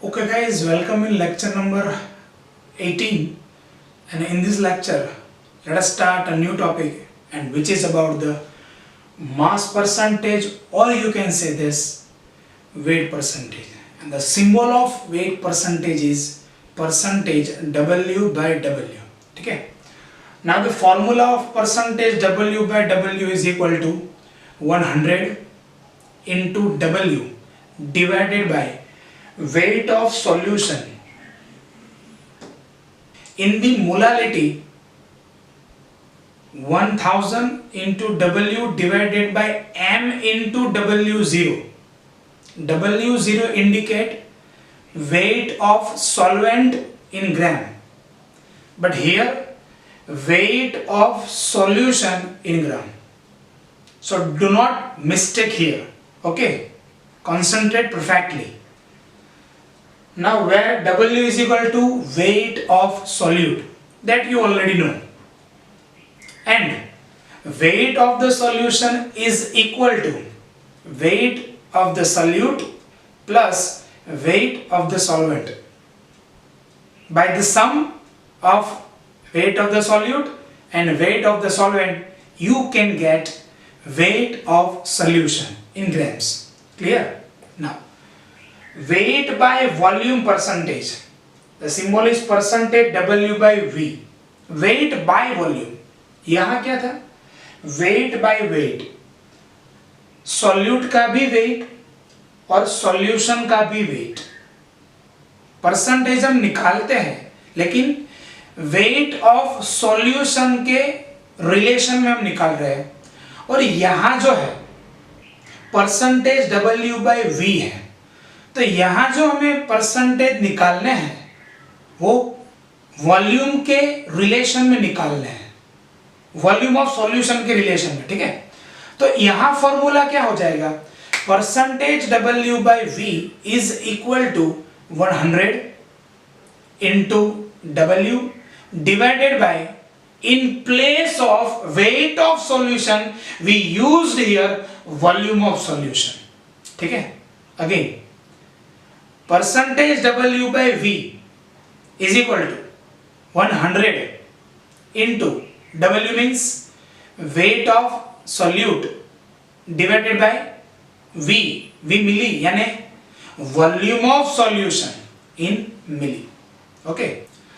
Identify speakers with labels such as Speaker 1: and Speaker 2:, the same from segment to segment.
Speaker 1: Okay guys, welcome in lecture number 18, and in this lecture let us start a new topic, and which is about the mass percentage, or you can say this weight percentage. And the symbol of weight percentage is percentage W by W. Okay. Now the formula of percentage W by W is equal to 100 into W divided by weight of solution in the molality 1000 into W divided by M into W0. W0 indicate weight of solvent in gram, but here weight of solution in gram. So do not mistake here. Okay, concentrate perfectly. Now where W is equal to weight of solute, that you already know, and weight of the solution is equal to weight of the solute plus weight of the solvent. By the sum of weight of the solute and weight of the solvent, you can get weight of solution in grams. Clear? Now weight by volume percentage, the symbol is percentage W by V. weight by volume, यहाँ क्या था, weight by weight, solute का भी weight और solution का भी weight. Percentage हम निकालते हैं, लेकिन weight of solution के रिलेशन में हम निकाल रहे हैं, और यहाँ जो है परसेंटेज W by V है. तो यहाँ जो हमें परसेंटेज निकालने हैं वो वॉल्यूम के रिलेशन में निकालने हैं, वॉल्यूम ऑफ सॉल्यूशन के रिलेशन में. ठीक है, तो यहाँ फॉर्मूला क्या हो जाएगा, percentage W by V is equal to 100 into W divided by, in place of weight of solution we used here volume of solution. ठीक है, again percentage W by V is equal to 100 into W means weight of solute divided by V milli, यानी volume of solution in milli. Okay,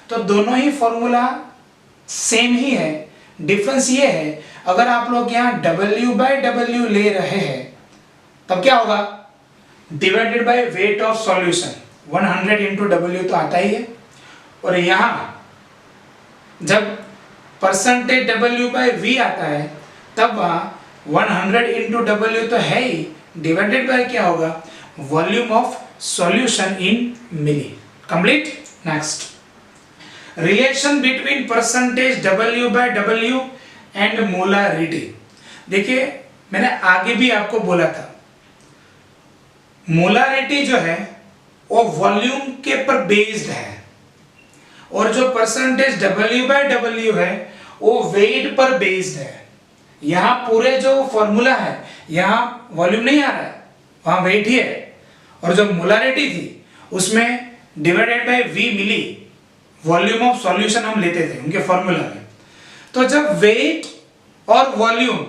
Speaker 1: तो दोनों ही formula same ही है. Difference ये है, अगर आप लोग यहाँ W by W ले रहे हैं तब क्या होगा, divided by weight of solution. 100 into W तो आता ही है, और यहाँ जब परसेंटेज W by V आता है तब वहाँ 100 इंटू W तो है ही, डिवाइडेड बाय क्या होगा, volume of solution in milli. Complete. Next, relation between percentage W by W and molarity. देखिए मैंने आगे भी आपको बोला था, मोलारिटी जो है वो वॉल्यूम के पर बेस्ड है, और जो परसेंटेज W by W है वो वेट पर बेस्ड है. यहाँ पूरे जो फॉर्मूला है यहाँ वॉल्यूम नहीं आ रहा है, वहाँ वेट ही है, और जो मोलारिटी थी उसमें divided by V milli, volume of solution हम लेते थे उनके फॉर्मूला में. तो जब वेट और वॉल्यूम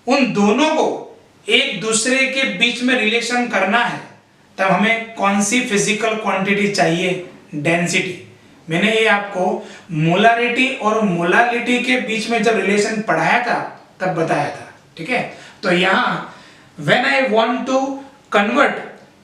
Speaker 1: उन दोनों को एक दूसरे के बीच में रिलेशन करना है तब हमें कौन सी फिजिकल क्वांटिटी चाहिए, डेंसिटी. मैंने ये आपको मोलारिटी और मोलालिटी के बीच में जब रिलेशन पढ़ाया था तब बताया था. ठीक है, तो यहाँ when I want to convert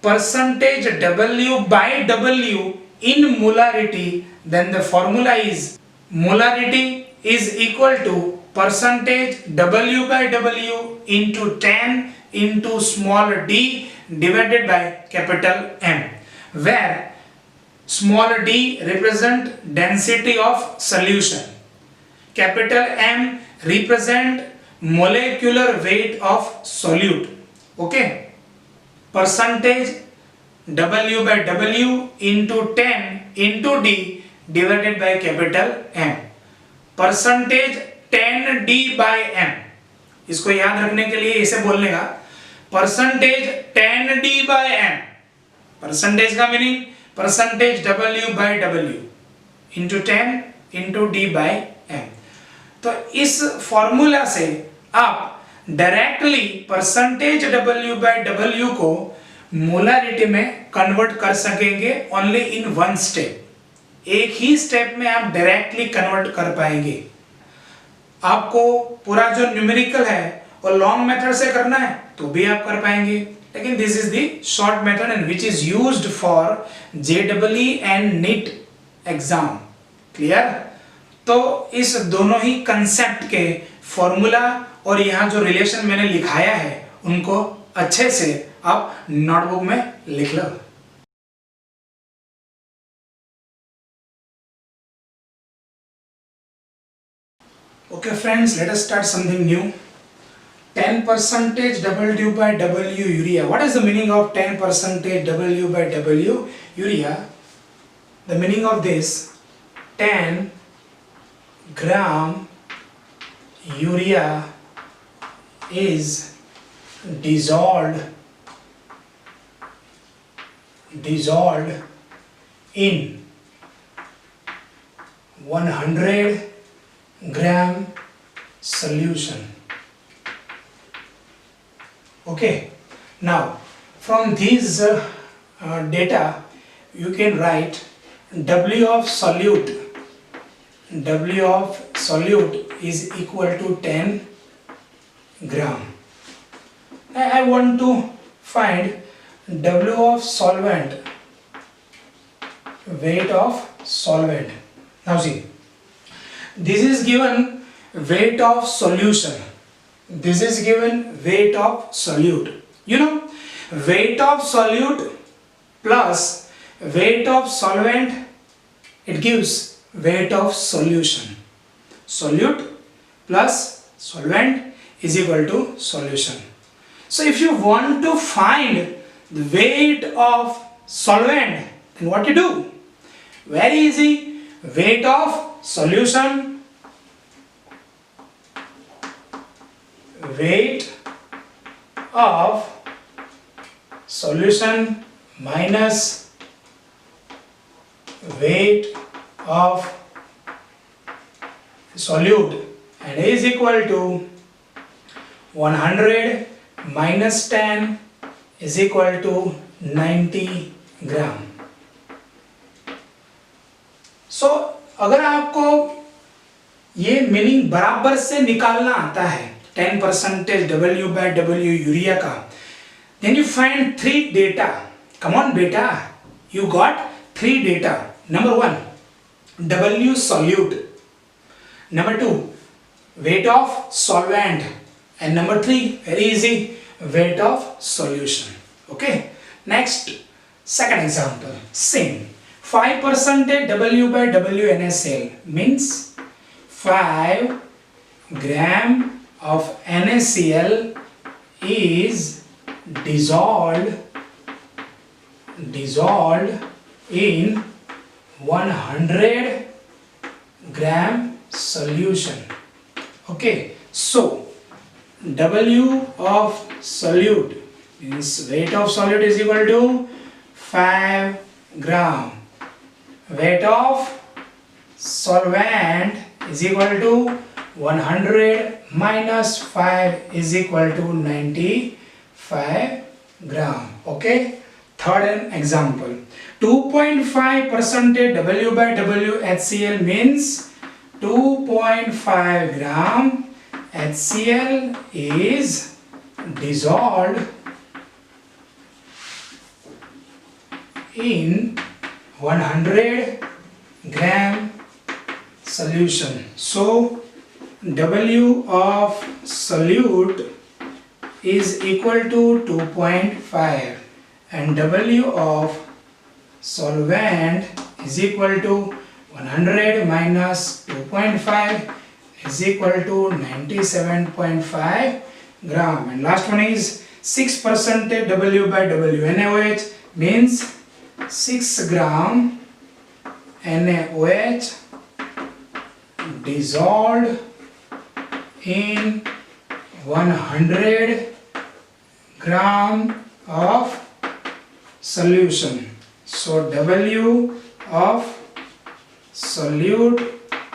Speaker 1: percentage W by W in molarity, then the formula is molarity is equal to percentage W by W into 10 into small d divided by capital M, where small d represent density of solution, capital M represent molecular weight of solute. Okay, percentage W by W into 10 into d divided by capital M. Percentage 10d by M, इसको याद रखने के लिए इसे बोलने का percentage 10d by M. Percentage का meaning percentage W by W into 10 into D by M। तो इस फॉर्मूला से आप directly percentage W by W को मोलारिटी में कन्वर्ट कर सकेंगे ओनली इन वन स्टेप। एक ही स्टेप में आप डायरेक्टली कन्वर्ट कर पाएंगे। आपको पूरा जो न्यूमेरिकल है वो लॉन्ग मेथड से करना है तो भी आप कर पाएंगे, लेकिन this is the short method and which is used for JEE and NEET exam. Clear? तो इस दोनों ही कंसेप्ट के फॉर्मूला और यहाँ जो रिलेशन मैंने लिखाया है उनको अच्छे से आप नोटबुक में लिख लो। Okay friends, let us start something new. 10% W by W urea. What is the meaning of 10% W by W urea? The meaning of this, 10 gram urea is dissolved in 100 gram solution. Okay, now from these data you can write W of solute is equal to 10 gram. Now I want to find W of solvent, weight of solvent. Now see, this is given weight of solution, this is given weight of solute. You know, weight of solute plus weight of solvent, it gives weight of solution. Solute plus solvent is equal to solution. So if you want to find the weight of solvent, then what you do? Very easy. Weight of solution, weight of solution minus weight of solute and is equal to 100 minus 10 is equal to 90 gram. So अगर आपको ये meaning बराबर से निकालना आता है 10% W by W urea का, then you find 3 data. Come on beta, you got 3 data. Number 1, W solute. Number 2, weight of solvent. And number 3, very easy, weight of solution. Okay. Next, second example, same. 5% W by W NaCl means 5 gram of NaCl is dissolved in 100 gram solution. Okay, so W of solute means weight of solute is equal to 5 gram. Weight of solvent is equal to 100 minus 5 is equal to 95 gram. Okay. Third example, 2.5% W by W HCl means 2.5 gram HCl is dissolved in 100 gram solution. So W of solute is equal to 2.5 and W of solvent is equal to 100 minus 2.5 is equal to 97.5 gram. And last one is 6% W by W NaOH means 6 gram NaOH dissolved in 100 gram of solution. So W of solute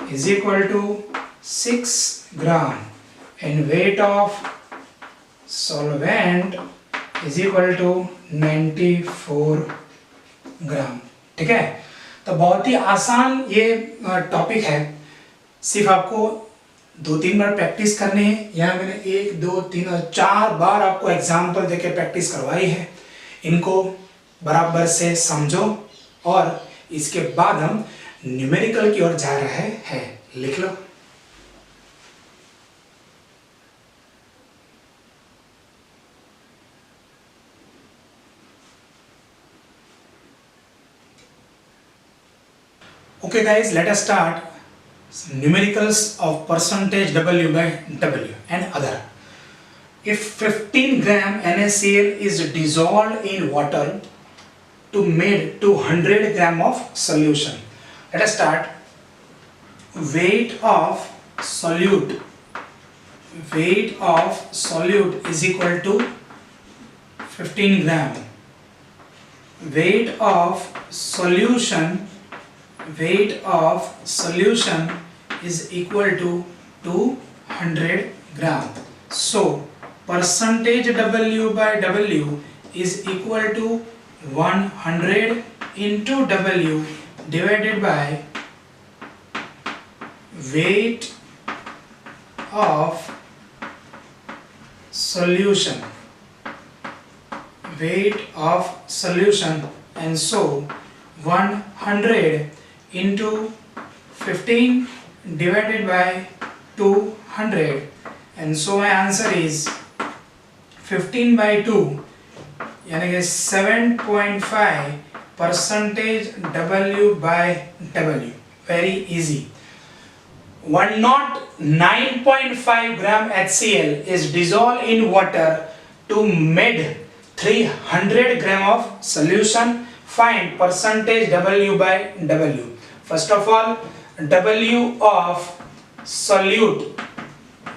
Speaker 1: is equal to 6 gram and weight of solvent is equal to 94 ग्राम। ठीक है, तो बहुत ही आसान ये topic है, सिर्फ आपको 2-3 बार practice करनी है। यहाँ मैंने 1 2 3 और 4 बार आपको एग्जाम्पल देके प्रैक्टिस करवाई है। इनको बराबर से समझो और इसके बाद हम न्यूमेरिकल की ओर जा रहे हैं। लिख लो। Okay guys, let us start some numericals of percentage W by W and other. If 15 gram NaCl is dissolved in water to make 200 gram of solution, let us start. Weight of solute is equal to 15 gram. Weight of solution is equal to 200 gram. So percentage W by W is equal to 100 into W divided by weight of solution, and so 100 into 15 divided by 200, and so my answer is 15 by 2 यानी कि 7.5 percentage W by W. Very easy. 109.5 gram HCl is dissolved in water to made 300 gram of solution. Find percentage W by W. First of all, W of solute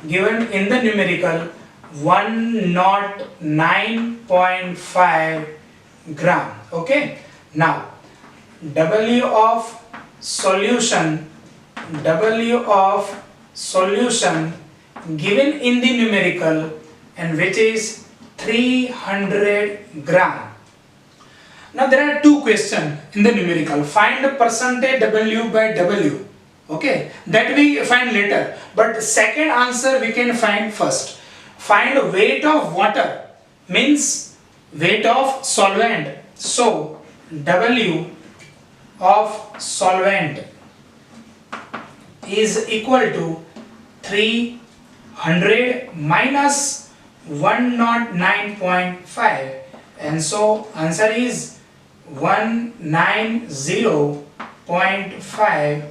Speaker 1: given in the numerical 109.5 gram. Okay. Now W of solution given in the numerical and which is 300 gram. Now there are two questions in the numerical. Find the percentage W by W. Okay, that we find later. But the second answer we can find first. Find weight of water means weight of solvent. So W of solvent is equal to 300 minus 109.5, and so answer is 190.5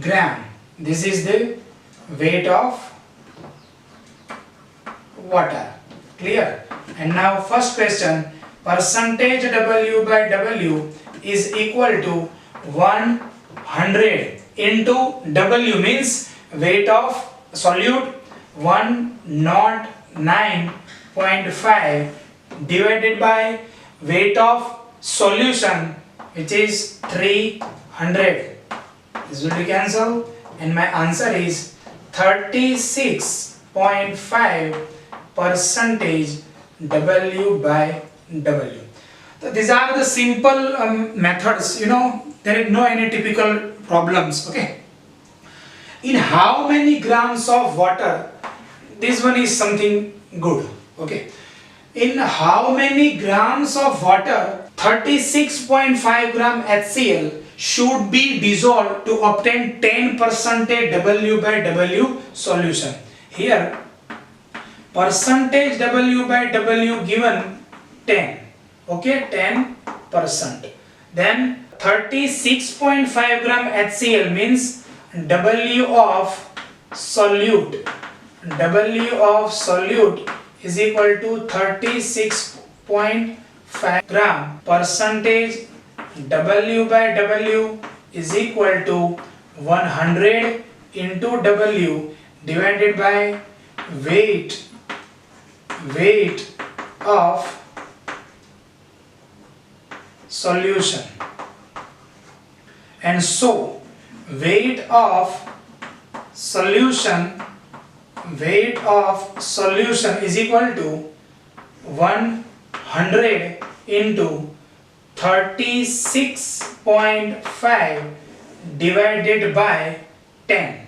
Speaker 1: gram. This is the weight of water. Clear? And now first question, percentage W by W is equal to 100 into W means weight of solute 109.5 divided by weight of solution which is 300. This will be cancelled and my answer is 36.5 percentage W by W. So these are the simple methods, you know, there is no any typical problems. Okay, in how many grams of water, this one is something good. Okay, in how many grams of water 36.5 gram HCl should be dissolved to obtain 10% W by W solution. Here percentage W by W given 10. Okay, 10%. Then 36.5 gram HCl means W of solute is equal to 36.5 gram. Percentage W by W is equal to 100 into W divided by weight of solution. And so weight of solution is equal to 100 into 36.5 divided by 10.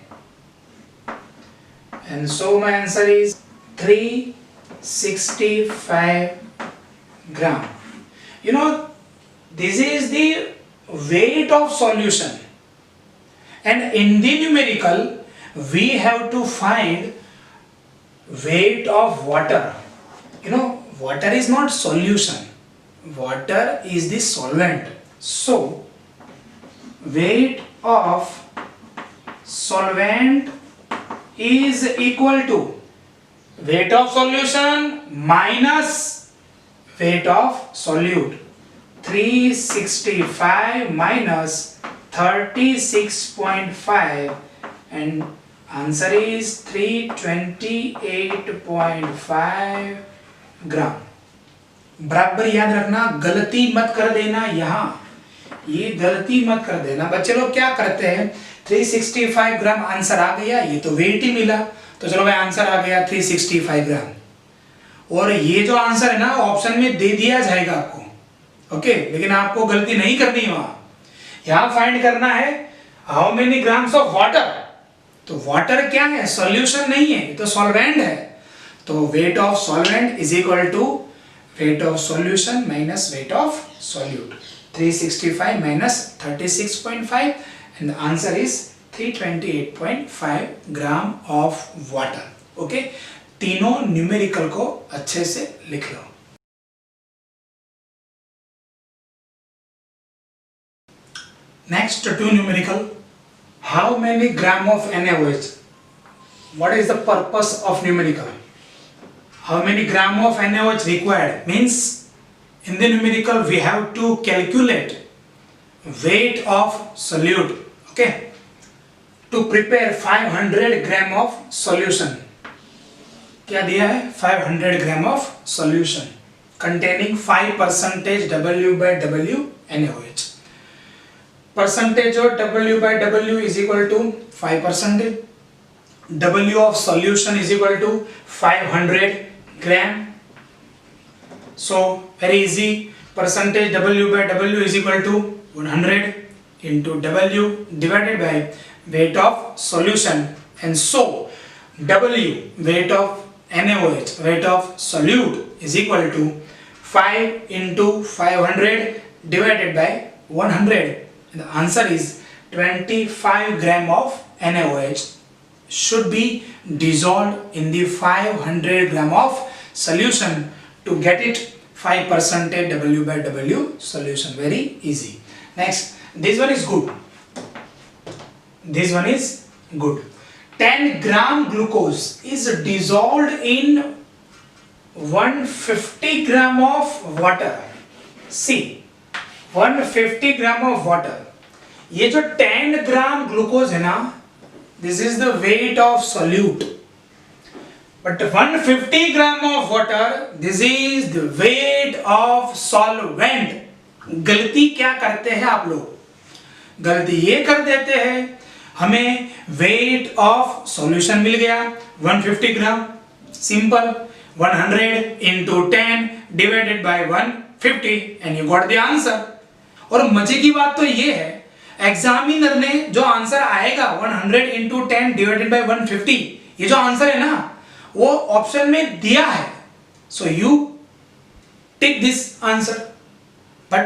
Speaker 1: And so my answer is 365 gram. You know, this is the weight of solution, and in the numerical we have to find weight of water. You know, water is not solution, water is the solvent. So weight of solvent is equal to weight of solution minus weight of solute. 365 minus 36.5, and answer is 328.5 ग्राम. बराबर याद रखना, गलती मत कर देना. यहाँ ये गलती मत कर देना. बच्चे लोग क्या करते हैं, 365 ग्राम आंसर आ गया, ये तो वेट ही मिला, तो चलो भाई आंसर आ गया 365 ग्राम. और ये जो आंसर है ना ऑप्शन में दे दिया जाएगा आपको, ओके, लेकिन आपको गलती नहीं करनी है. वहां यहां फाइंड करना है how many grams of water. तो वाटर क्या है, सॉल्यूशन नहीं है, ये तो सॉल्वेंट है. तो weight of solvent is equal to weight of solution minus weight of solute. 365 minus 36.5, and the answer is 328.5 gram of water. Okay, तीनों न्यूमेरिकल को अच्छे से लिख लो. Next, two numerical. How many gram of NaOH? What is the purpose of numerical? How many gram of NaOH required? Means in the numerical we have to calculate weight of solute. Okay. To prepare 500 gram of solution. क्या दिया है? 500 gram of solution containing 5% W/W NaOH. Percentage of W/W is equal to 5%. W of solution is equal to 500 gram. So very easy. Percentage W/W is equal to 100 into W divided by weight of solution. And so W, weight of NaOH, weight of solute, is equal to 5 into 500 divided by 100. The answer is 25 gram of NaOH should be dissolved in the 500 gram of solution to get it 5% W/W solution. Very easy. Next, this one is good. This one is good. 10 gram glucose is dissolved in 150 gram of water. See, 150 gram of water. ये जो 10 gram glucose है ना, this is the weight of solute. But 150 gram of water, this is the wait of solvent. गलती क्या करते हैं आप लोग, गलती ये कर देते हैं, हमें वेट ऑफ सॉल्यूशन मिल गया 150 gram. Simple, 100 into 10 divided by 150 and you got the answer. और मजे की बात तो ये है, एग्जामिनर ने जो आंसर आएगा 100 into 10 divided by 150, ये जो आंसर है ना वो ऑप्शन में दिया है. So you tick this answer, but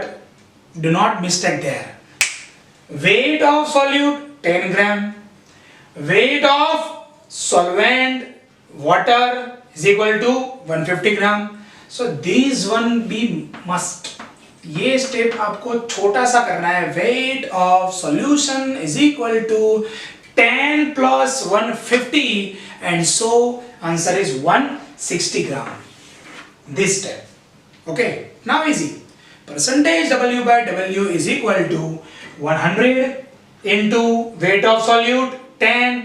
Speaker 1: do not mistake there. Weight of solute 10 gram, weight of solvent water is equal to 150 gram. So this one B must. ये step आपको छोटा सा करना है. Weight of solution is equal to 10 plus 150 and so answer is 160 gram. This step. Okay, now easy. Percentage W/W is equal to 100 into weight of solute 10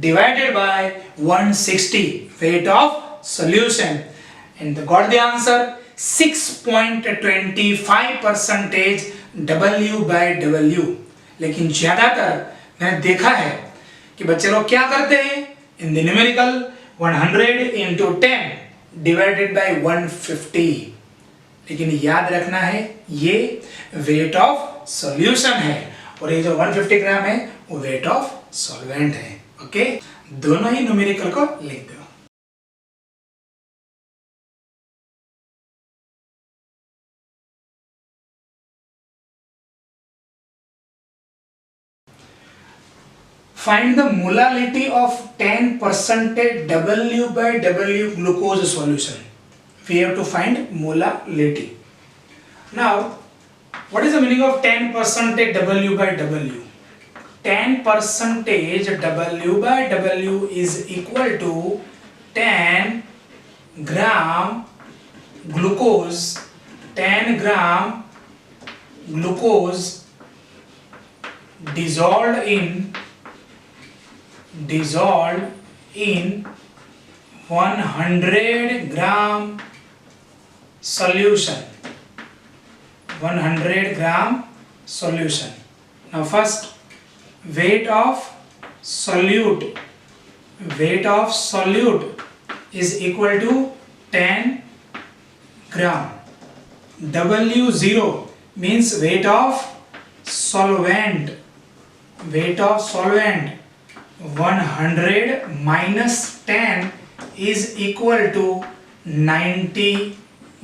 Speaker 1: divided by 160 weight of solution, and got the answer 6.25% W/W। लेकिन ज्यादातर मैंने देखा है कि बच्चे लोग क्या करते हैं, in the numerical 100 into 10 divided by 150। लेकिन याद रखना है ये वेट ऑफ सॉल्यूशन है और ये जो 150 ग्राम है वो वेट ऑफ सॉल्वेंट है। ओके, दोनों ही न्यूमेरिकल को लिख दो। Find the molality of 10% W/W glucose solution. We have to find molality. Now, what is the meaning of 10% W/W? 10% W/W is equal to 10 gram glucose, 10 gram glucose dissolved in 100 gram solution. 100 gram solution. Now first, weight of solute is equal to 10 gram. W0 means weight of solvent. 100 minus 10 is equal to 90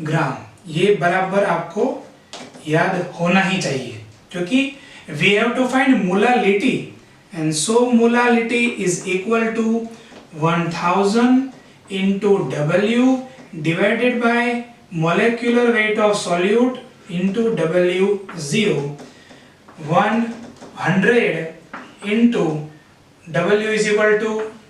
Speaker 1: ग्राम। ये बराबर आपको याद होना ही चाहिए क्योंकि we have to find molality, and so molality is equal to 1000 into W divided by molecular weight of solute into W0. 100 into W is equal to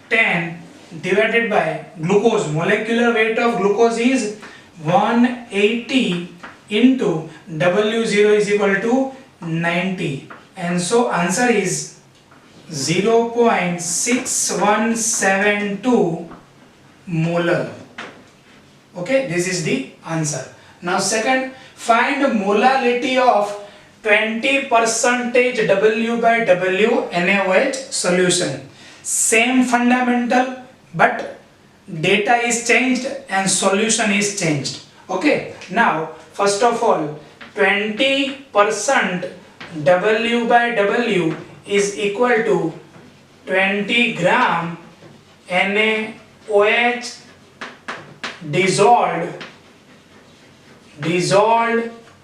Speaker 1: 10 divided by glucose. Molecular weight of glucose is 180 into W0 is equal to 90, and so answer is 0.6172 molar. Okay, this is the answer. Now second, find molality of 20% W/W NaOH solution. Same fundamental, but data is changed and solution is changed. Okay, now first of all 20% W/W is equal to 20 gram NaOH dissolved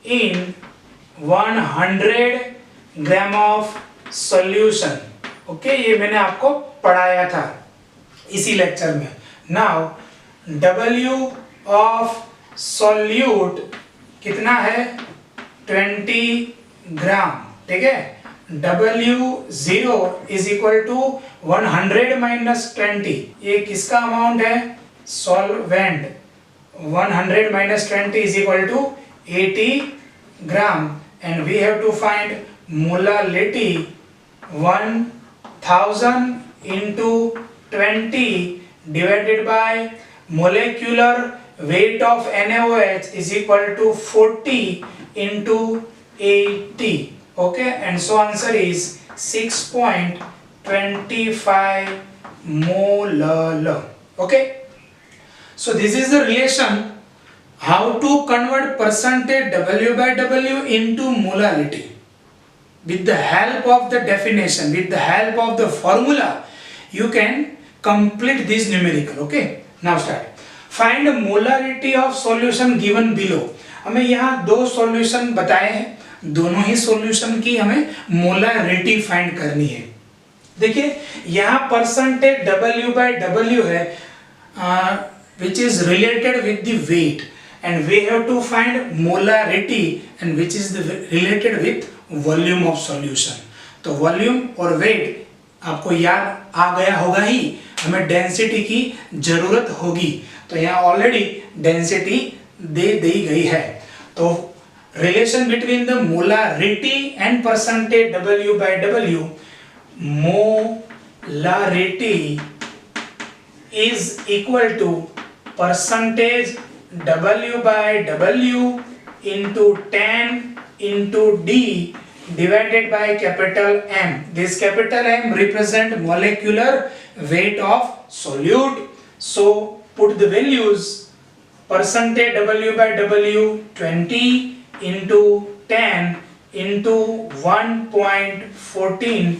Speaker 1: in 100 gram of solution. Okay, ये मैंने आपको पढ़ाया था इसी lecture में। Now W of solute कितना है, 20 ग्राम। ठीक है, W0 is equal to 100 minus 20। ये किसका अमाउंट है, solvent. 100 minus 20 is equal to 80 gram, and we have to find molality 1000 into 20 divided by molecular weight of NaOH is equal to 40 into 80. Okay, and so answer is 6.25 molar. Okay, so this is the relation how to convert percentage W/W into molality. With the help of the definition, with the help of the formula, you can complete this numerical. Okay, now start. Find molarity of solution given below. हमें यहाँ दो solution बताए हैं, दोनों ही solution की हमें molarity find करनी है। देखिए यहाँ परसेंटेज W/W है which is related with the weight, and we have to find molarity and which is related with volume of solution. तो वॉल्यूम और वेट आपको याद आ गया होगा ही, हमें डेंसिटी की जरूरत होगी। तो यहाँ ऑलरेडी डेंसिटी दे दी गई है। तो relation between the molarity and percentage W/W, molarity is equal to percentage W by W into tan into D divided by capital M. This capital M represent molecular weight of solute. So put the values. Percentage W by W 20 into 10 into 1.14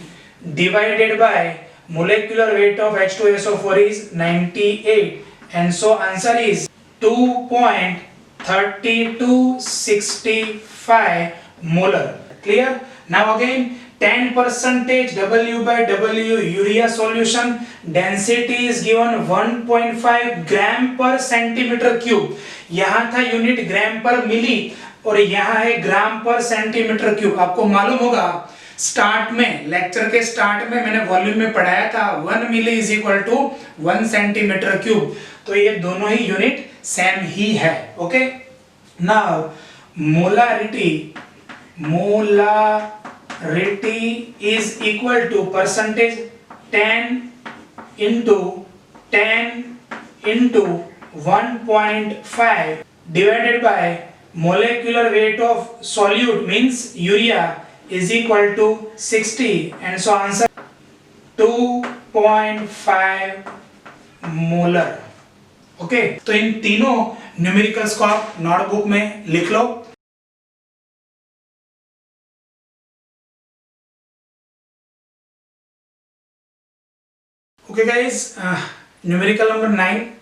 Speaker 1: divided by molecular weight of H2SO4 is 98, and so answer is 2.3265 molar. Clear? Now again 10% W by W urea solution, density is given 1.5 gram per centimeter cube. यहाँ था unit ग्राम पर मिली और यहाँ है ग्राम पर centimetre cube. आपको मालूम होगा स्टार्ट में, लेक्चर के स्टार्ट में मैंने वॉल्यूम में पढ़ाया था 1 milli is equal to 1 centimetre cube. तो ये दोनों ही यूनिट सेम ही है. Okay, now molarity is equal to percentage 10 into 1.5 divided by molecular weight of solute means urea is equal to 60, and so answer 2.5 molar. Okay, तो इन तीनों numericals को आप नोटबुक में लिख लो. Okay guys, numerical number 9.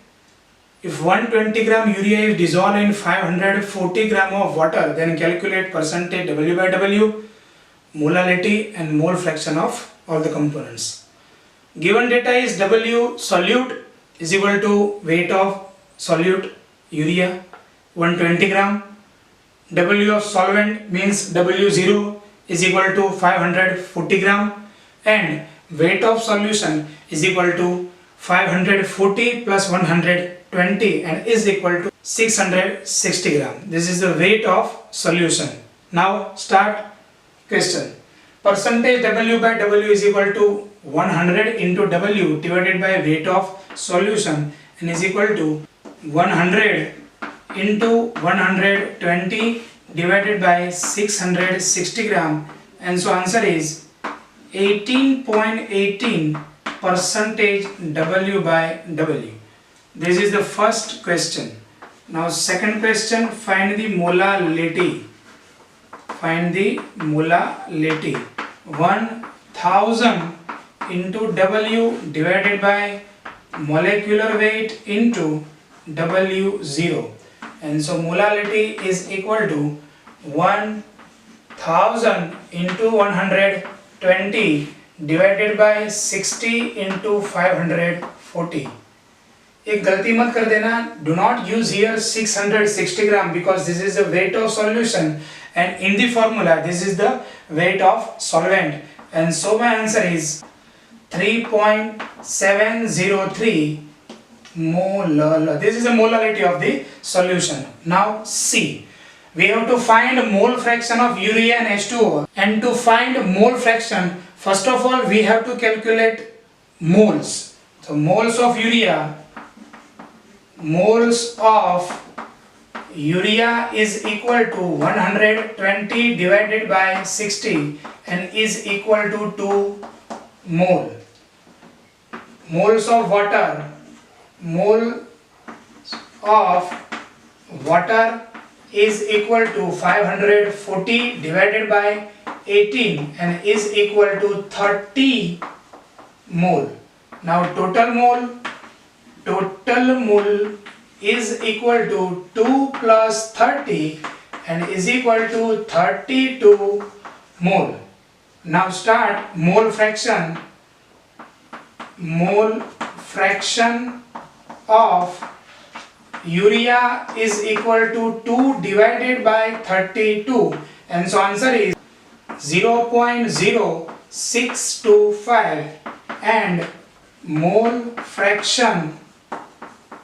Speaker 1: If 120 gram urea is dissolved in 540 gram of water, then calculate percentage W by W, molality and mole fraction of all the components. Given data is W solute is equal to weight of solute urea 120 gram. W of solvent means W0 is equal to 540 gram, and weight of solution is equal to 540 plus 120 and is equal to 660 gram. This is the weight of solution. Now start question. Percentage W by W is equal to 100 into W divided by weight of solution and is equal to 100 into 120 divided by 660 gram, and so answer is 18.18 percentage W by W. This is the first question. Now second question, find the molality. Find the molality. 1000 into W divided by molecular weight into W0, and so molality is equal to 1000 into 120 divided by 60 into 540. एक गलती मत कर देना, do not use here 660 gram because this is the weight of solution, and in the formula this is the weight of solvent, and so my answer is 3.703 molar. This is the molarity of the solution. Now C, we have to find mole fraction of urea and H2O, and to find mole fraction, first of all we have to calculate moles. So moles of urea is equal to 120 divided by 60 and is equal to 2 mole. Moles of water, is equal to 540 divided by 18 and is equal to 30 mole. Now total mole is equal to 2 plus 30 and is equal to 32 mole. Now start mole fraction. Mole fraction of urea is equal to 2 divided by 32, and so answer is 0.0625, and mole fraction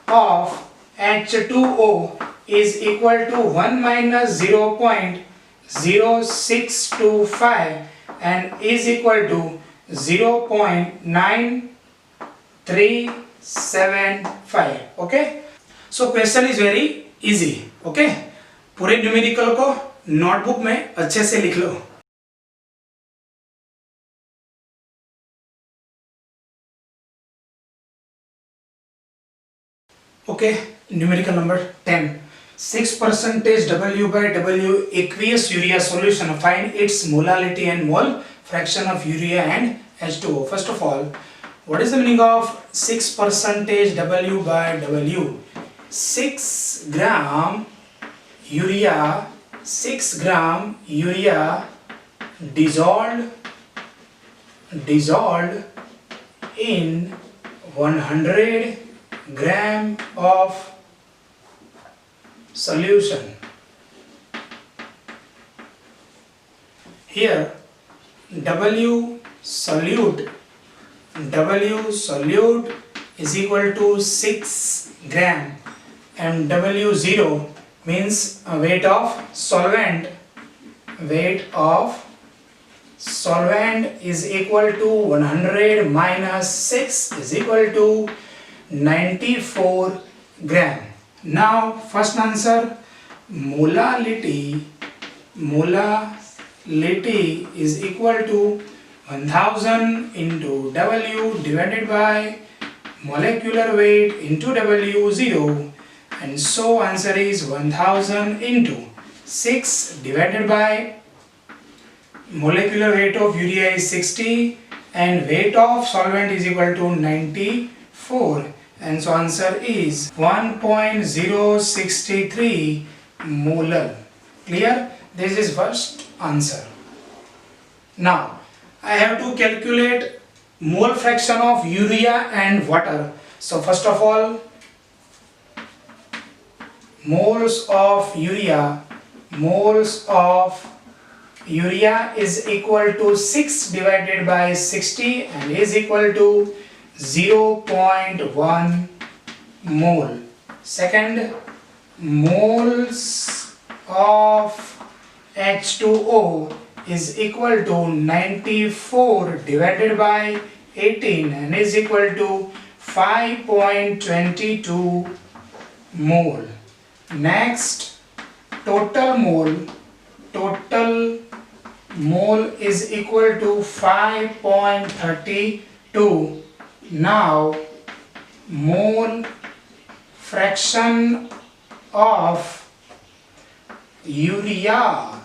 Speaker 1: of H2O is equal to 1 minus 0.0625 and is equal to 0.9375. Okay, so question is very easy. Okay, पूरे numerical को notebook में अच्छे से लिख लो। Okay, numerical number 10, 6% W by W aqueous urea solution, find its molality and mole fraction of urea and H2O. First of all, what is the meaning of 6% W by W? 6 gram urea, 6 gram urea dissolved in 100 gram of solution. Here W solute is equal to 6 gram and W0 means weight of solvent. Weight of solvent is equal to 100 minus 6 is equal to 94 gram. Now first answer, molality is equal to 1000 into W divided by molecular weight into W0, and so answer is 1000 into 6 divided by molecular weight of urea is 60 and weight of solvent is equal to 94, and so answer is 1.063 molar. Clear? This is first answer. Now I have to calculate mole fraction of urea and water. So first of all, moles of urea is equal to 6 divided by 60 and is equal to 0.1 mole. Second, moles of H2O is equal to 94 divided by 18 and is equal to 5.22 mole. Next, total mole is equal to 5.32. Now mole fraction of urea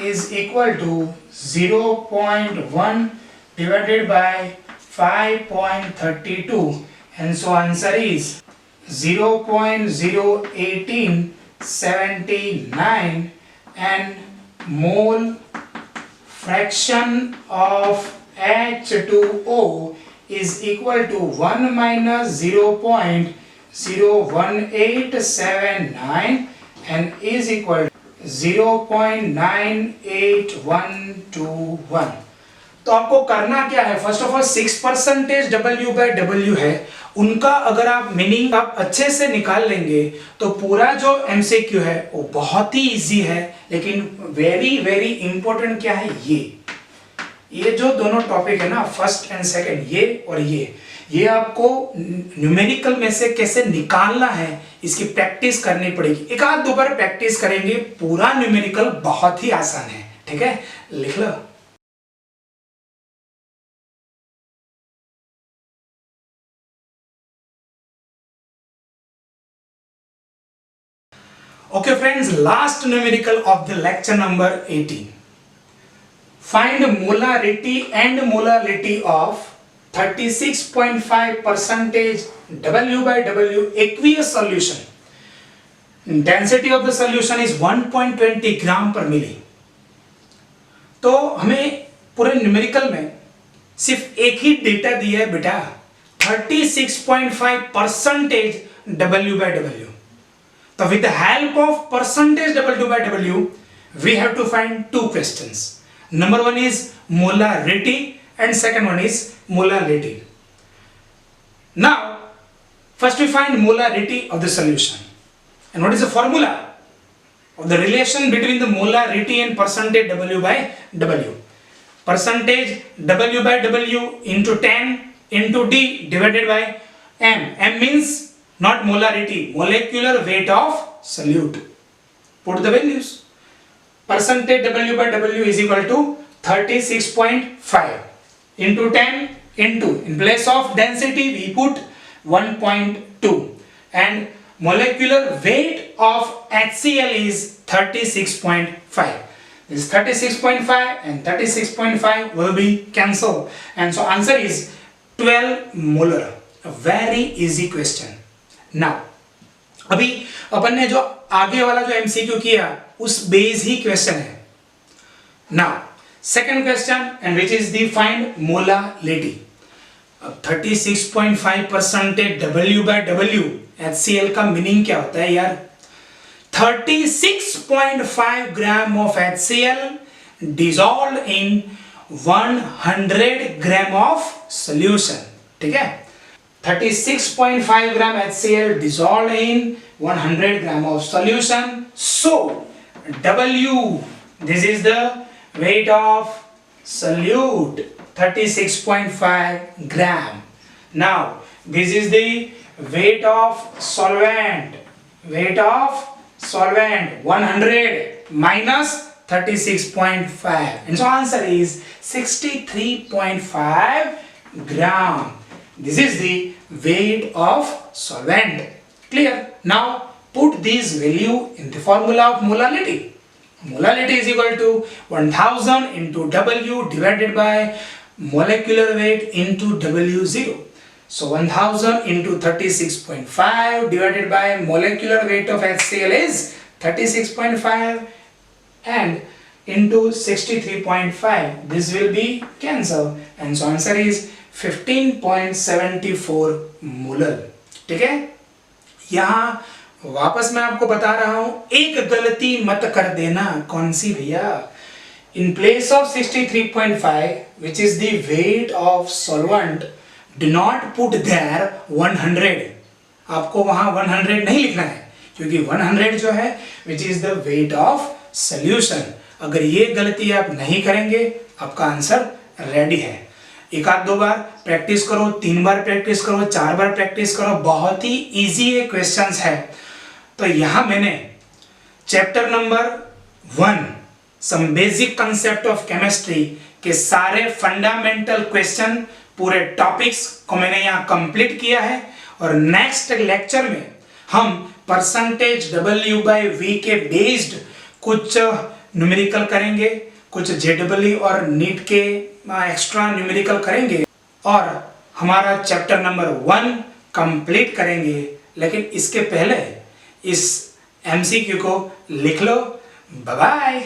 Speaker 1: is equal to 0.1 divided by 5.32, and so answer is 0.01879, and mole fraction of H2O is equal to 1 minus 0.01879 and is equal to 0.98121. तो आपको करना क्या है, first of all 6% W by W है, उनका अगर आप meaning आप अच्छे से निकाल लेंगे तो पूरा जो MCQ है वो बहुत ही इजी है। लेकिन वेरी वेरी इंपॉर्टेंट क्या है, ये जो दोनों टॉपिक है ना, फर्स्ट एंड सेकंड, ये और ये आपको न्यूमेरिकल में से कैसे निकालना है इसकी प्रैक्टिस करनी पड़ेगी। एक आध दो बार प्रैक्टिस करेंगे, पूरा न्यूमेरिकल बहुत ही आसान है। ठीक है, लिख लो। Okay friends, last numerical of the lecture number 18. Find molarity and molality of 36.5% W by W aqueous solution. Density of the solution is 1.20 gram per milli. तो हमें पूरे न्यूमेरिकल में सिर्फ एक ही डेटा दिया है बेटा, 36.5% W by W. So with the help of percentage W by W, we have to find two questions. Number one is molarity and second one is molality. Now, first we find molarity of the solution. And what is the formula of the relation between the molarity and percentage W by W? Percentage W by W into 10 into D divided by M. M means not molarity, molecular weight of solute. Put the values. Percentage W by W is equal to 36.5 into 10 into, in place of density we put 1.2, and molecular weight of HCl is 36.5. This 36.5 and 36.5 will be cancelled, and so answer is 12 molar. A very easy question. Now अभी अपन ने जो आगे वाला जो MCQ किया उस base ही question है. Now second question, and which is the find molality. अब 36.5% W by W HCl का मीनिंग क्या होता है यार? 36.5 gram of HCl dissolved in 100 gram of solution. ठीक है, 36.5 ग्राम HCl dissolved in 100 gram of solution. So W, this is the weight of solute, 36.5 gram. Now this is the weight of solvent, 100 minus 36.5, and so answer is 63.5 gram. This is the weight of solvent. Clear? Now put this value in the formula of molality. Molality is equal to 1000 into W divided by molecular weight into W0. So 1000 into 36.5 divided by molecular weight of HCl is 36.5 and into 63.5. This will be cancelled, and so answer is 15.74 molar. ठीक है, यहाँ वापस मैं आपको बता रहा हूं, एक गलती मत कर देना. कौन सी भैया? In place of 63.5, which is the weight of solvent, do not put there 100. आपको वहां 100 नहीं लिखना है, क्योंकि 100 जो है which is the weight of solution. अगर ये गलती आप नहीं करेंगे आपका आंसर रेडी है. एक आध दो बार प्रैक्टिस करो, 3 बार प्रैक्टिस करो, 4 बार प्रैक्टिस करो, बहुत ही इजी ये क्वेश्चंस है. तो यहां मैंने chapter number 1 some basic concept of chemistry के सारे फंडामेंटल क्वेश्चन, पूरे टॉपिक्स को मैंने यहाँ कंप्लीट किया है. और नेक्स्ट लेक्चर में हम परसेंटेज W by V के बेस्ड कुछ न्यूमेरिकल करेंगे, कुछ JEE और नीट के एक्स्ट्रा न्यूमेरिकल करेंगे और हमारा चैप्टर नंबर 1 कंप्लीट करेंगे. लेकिन इसके पहले इस MCQ को लिख लो. Bye bye.